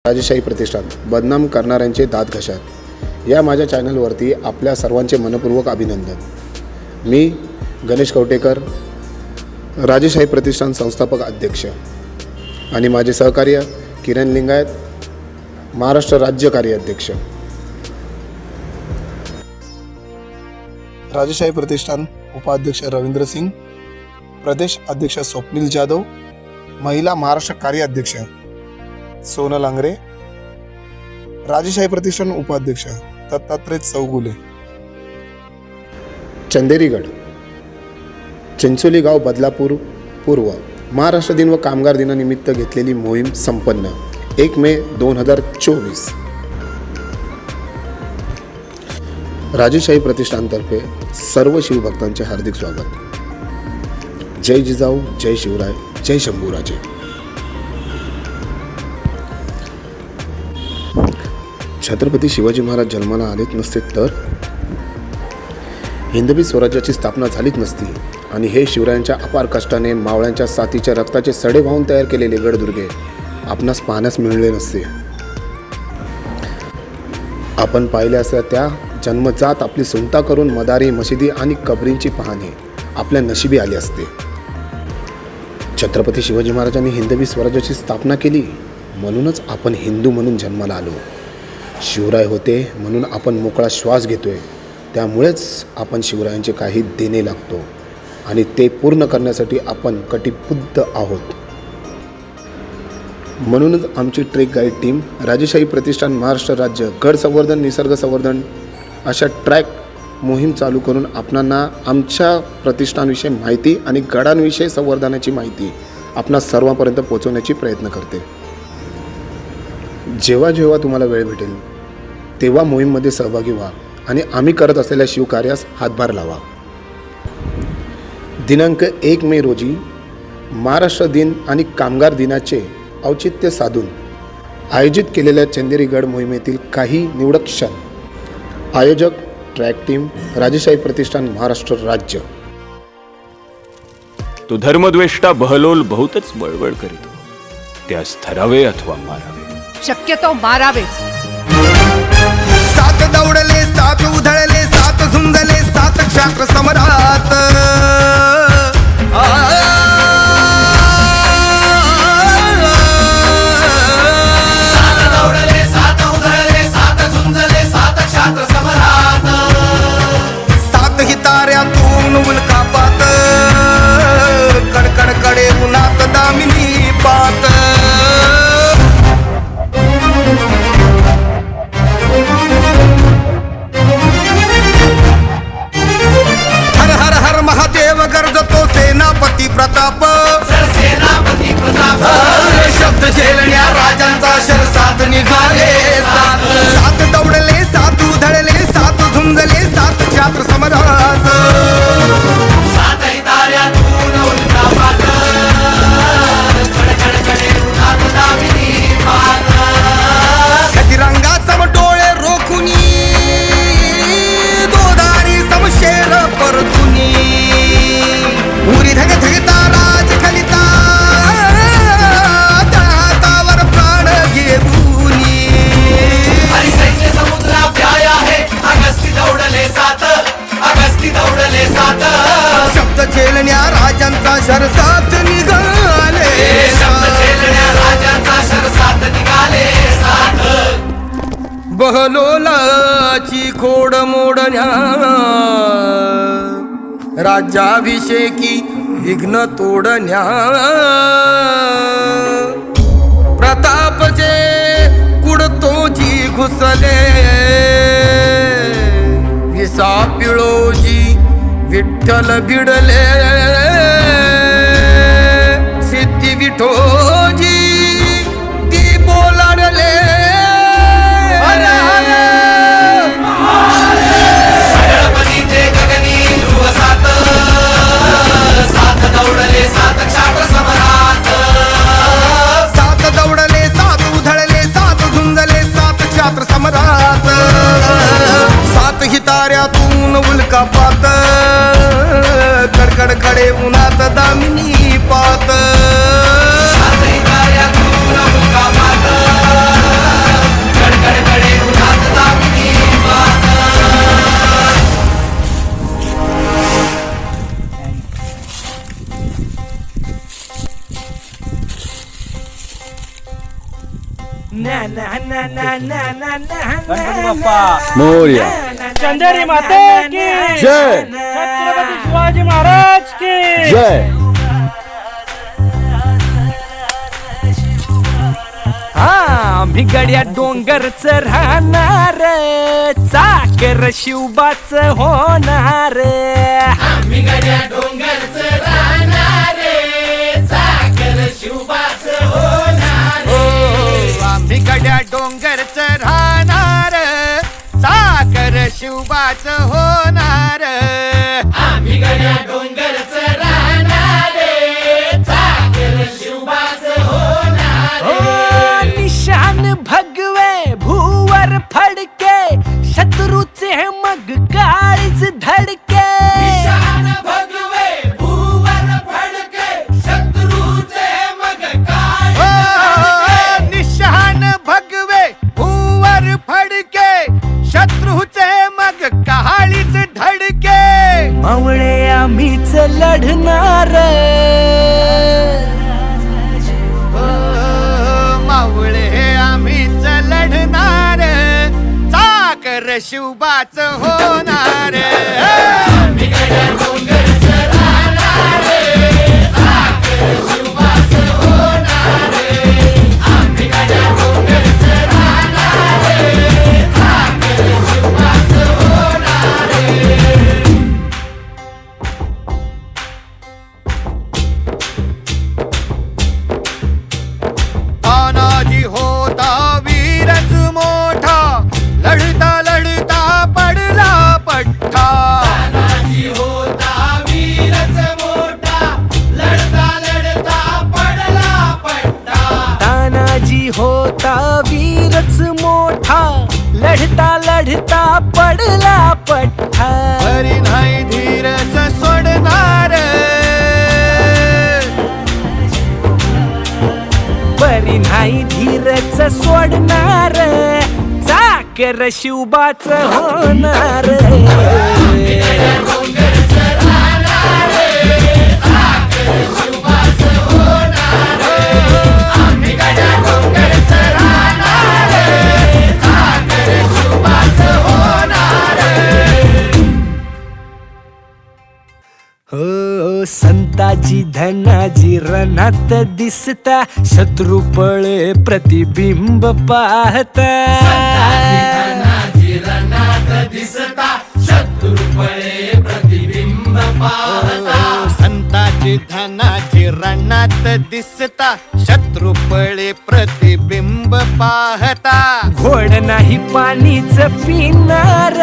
राजेशाही प्रतिष्ठान बदनाम करणाऱ्यांचे दात घशात या माझ्या चॅनलवरती आपल्या सर्वांचे मनपूर्वक अभिनंदन। मी गणेश कवटेकर, राजेशाही प्रतिष्ठान संस्थापक अध्यक्ष, आणि माझे सहकार्य किरण लिंगायत, महाराष्ट्र राज्य कार्याध्यक्ष। राजेशाही प्रतिष्ठान उपाध्यक्ष रवींद्र सिंग, प्रदेश अध्यक्ष स्वप्नील जाधव, महिला महाराष्ट्र कार्याध्यक्ष सोनल आंग्रे, राजेशाही प्रतिष्ठान उपाध्यक्ष दत्तात्रय चौगुले। चंदेरीगड, चिंचोली गाव, बदलापूर पूर्व। महाराष्ट्र दिन व कामगार दिनानिमित्त घेतलेली मोहीम संपन्न 1 मे 2024। राजेशाही प्रतिष्ठानतर्फे सर्व शिवभक्तांचे हार्दिक स्वागत। जय जिजाऊ, जय शिवराय, जय शंभूराजे। छत्रपती शिवाजी महाराज जन्माला आलेच नसते तर हिंदवी स्वराज्याची स्थापना झालीच नसती, आणि हे शिवरायांच्या अपार कष्टाने मावळ्यांच्या साथीच्या रक्ताचे सडे वाहून तयार केलेले गडदुर्गे आपणास पाहण्यास मिळले नसते। आपण पाहिले असता त्या जन्मजात आपली सुंता करून मदारी, मशिदी आणि कबरींची पाहणी आपल्या नशिबी आली असते। छत्रपती शिवाजी महाराजांनी हिंदवी स्वराज्याची स्थापना केली, म्हणूनच आपण हिंदू म्हणून जन्माला आलो। शिवराय होते म्हणून आपण मोकळा श्वास घेतोय, त्यामुळेच आपण शिवरायांचे काही देणे लागतो, आणि ते पूर्ण करण्यासाठी आपण कटिबद्ध आहोत। म्हणूनच आमची ट्रेक गाईड टीम राजेशाही प्रतिष्ठान महाराष्ट्र राज्य गड संवर्धन, निसर्ग संवर्धन अशा ट्रॅक मोहीम चालू करून आपणांना आमच्या प्रतिष्ठानविषयी माहिती आणि गडांविषयी संवर्धनाची माहिती आपणा सर्वांपर्यंत पोहोचवण्याची प्रयत्न करते। जेव्हा जेव्हा तुम्हाला वेळ भेटेल तेव्हा मोहीममध्ये सहभागी व्हा आणि आम्ही करत असलेल्या शिवकार्यास हातभार लावा। दिनांक 1 मे रोजी महाराष्ट्र दिन आणि कामगार दिनाचे औचित्य साधून आयोजित केलेल्या चंदेरीगड मोहिमेतील काही निवडक क्षण। आयोजक ट्रॅक टीम राजेशाही प्रतिष्ठान महाराष्ट्र राज्य। तो धर्मद्वेष्टा बहलोल बहुतच बळबळ करीतो, त्यास धरावे अथवा मारावे, शक्यतो मारावेच। 7 दौडले, 7 उधळले, 7 झुंजले, 7 क्षात्र समरात। 7 दौडले, 7 उधळले, 7 झुंजले, 7 क्षात्र समरात। 7 हिताऱ्यातून उल्कापात, कडकड कडे उन्हात दामिनी पात। प्रताप, सेनापती प्रताप, शब्द झेलण्या राजांचा शरसात निघाले 7 दौडले, 7 उधळले, 7 झुंजले, 7 क्षात्र समरात। 7 हिताऱ्यातून उल्कापात, कडकडकडे उन्हात दामिनी पात। गतिरंगा समटोळे रोखुनी, दोधारी समशेर परतुनी, उरी धग धगता राज खलिता, तावर प्राण घेऊनी। हरी सैन्य समुद्रा व्याय आहे, अगस्ती दौडले 7, अगस्ती दौडले 7। शब्द झेलण्या राजांचा शरसात निघाले, शब्द झेलण्या राजांचा शरसात निघाले 7। बहलोलाची खोड मोडण्या राज्याभिषेकी विघ्न तोडण्या, प्रतापचे कुडतोजी घुसले, विसा पिळोजी विठ्ठल भिडले, सिद्धी विठोजी ती बोलाडले। दौडले 7 क्षात्र समरात, 7 दौडले, 7 उधळले, 7 झुंजले, 7 क्षात्र समरात। 7 हिताऱ्यातून उल्कापात, कडकडकडे उन्हात दामिनी पात। 7 हिताऱ्यातून उल्कापात, मोरया. चंदेरी माते की जय. छत्रपती शिवाजी महाराज की जय. आम्ही गड्या डोंगरच राहणार चाकर शिवबाच होणार आम्ही गड्या डोंगरच राहणार चाकर शिवबाच होणार आम्ही गड्या डोंगरच राहणार चाकर शिवबाच होणार आम्ही गड्या डोंगरच राहणार चाकर शिवबाच होणार निशान भगवे भूवर फडके शत्रूचे मग काळीज धडके निशान भगवे भूवर फडके शत्रूचे मग निशान भगवे भूवर फडके शत्रूचे मग कहाळीच धडके मावळे आम्हीच लढणार मावळे आम्हीच लढणार चाकर शिवबाच होणार तानाजी होता वीरच मोठा लढता लढता पडला पठ्ठा तानाजी होता वीरच मोठा लढता लढता पडला पट्टा तानाजी होता वीरच मोठा लढता लढता पडला पट्टा हरी नाही धीरच सोडणार बरी नाही धीरच सोडणार चाकर शिवबाच होणार हो संताजी धनाजी रणात दिसता शत्रू पळे प्रतिबिंब पाहता संताची धनाची रणात दिसता शत्रू पळे प्रतिबिंब पाहता घोड नाही पाणीच पिणार